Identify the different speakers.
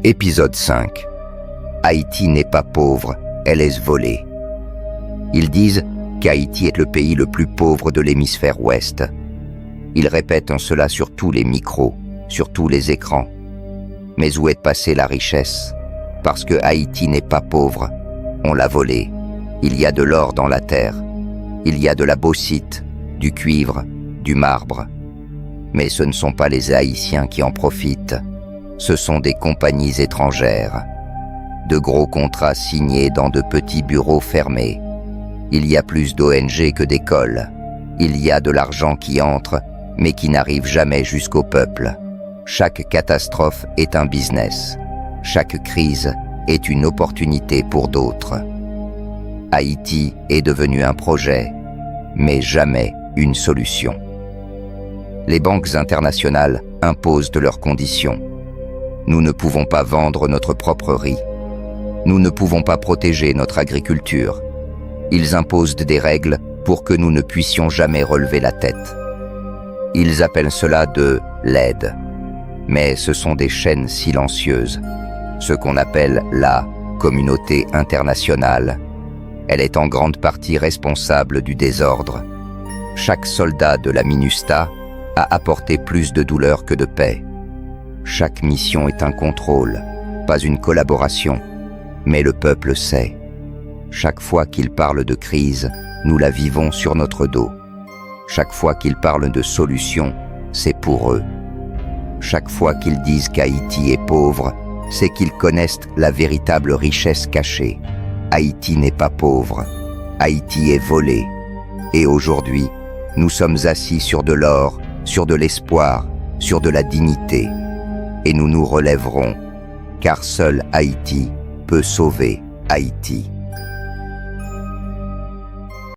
Speaker 1: Épisode 5. Haïti n'est pas pauvre, elle est volée. Ils disent qu'Haïti est le pays le plus pauvre de l'hémisphère ouest. Ils répètent cela sur tous les micros, sur tous les écrans. Mais où est passée la richesse? Parce que Haïti n'est pas pauvre, on l'a volée. Il y a de l'or dans la terre. Il y a de la bauxite, du cuivre, du marbre. Mais ce ne sont pas les Haïtiens qui en profitent. Ce sont des compagnies étrangères. De gros contrats signés dans de petits bureaux fermés. Il y a plus d'ONG que d'écoles. Il y a de l'argent qui entre, mais qui n'arrive jamais jusqu'au peuple. Chaque catastrophe est un business. Chaque crise est une opportunité pour d'autres. Haïti est devenu un projet, mais jamais une solution. Les banques internationales imposent de leurs conditions. Nous ne pouvons pas vendre notre propre riz. Nous ne pouvons pas protéger notre agriculture. Ils imposent des règles pour que nous ne puissions jamais relever la tête. Ils appellent cela de l'aide. Mais ce sont des chaînes silencieuses. Ce qu'on appelle la communauté internationale. Elle est en grande partie responsable du désordre. Chaque soldat de la MINUSTAH a apporté plus de douleur que de paix. Chaque mission est un contrôle, pas une collaboration, mais le peuple sait. Chaque fois qu'ils parlent de crise, nous la vivons sur notre dos. Chaque fois qu'ils parlent de solution, c'est pour eux. Chaque fois qu'ils disent qu'Haïti est pauvre, c'est qu'ils connaissent la véritable richesse cachée. Haïti n'est pas pauvre, Haïti est volé. Et aujourd'hui, nous sommes assis sur de l'or, sur de l'espoir, sur de la dignité. Et nous nous relèverons, car seul Haïti peut sauver Haïti.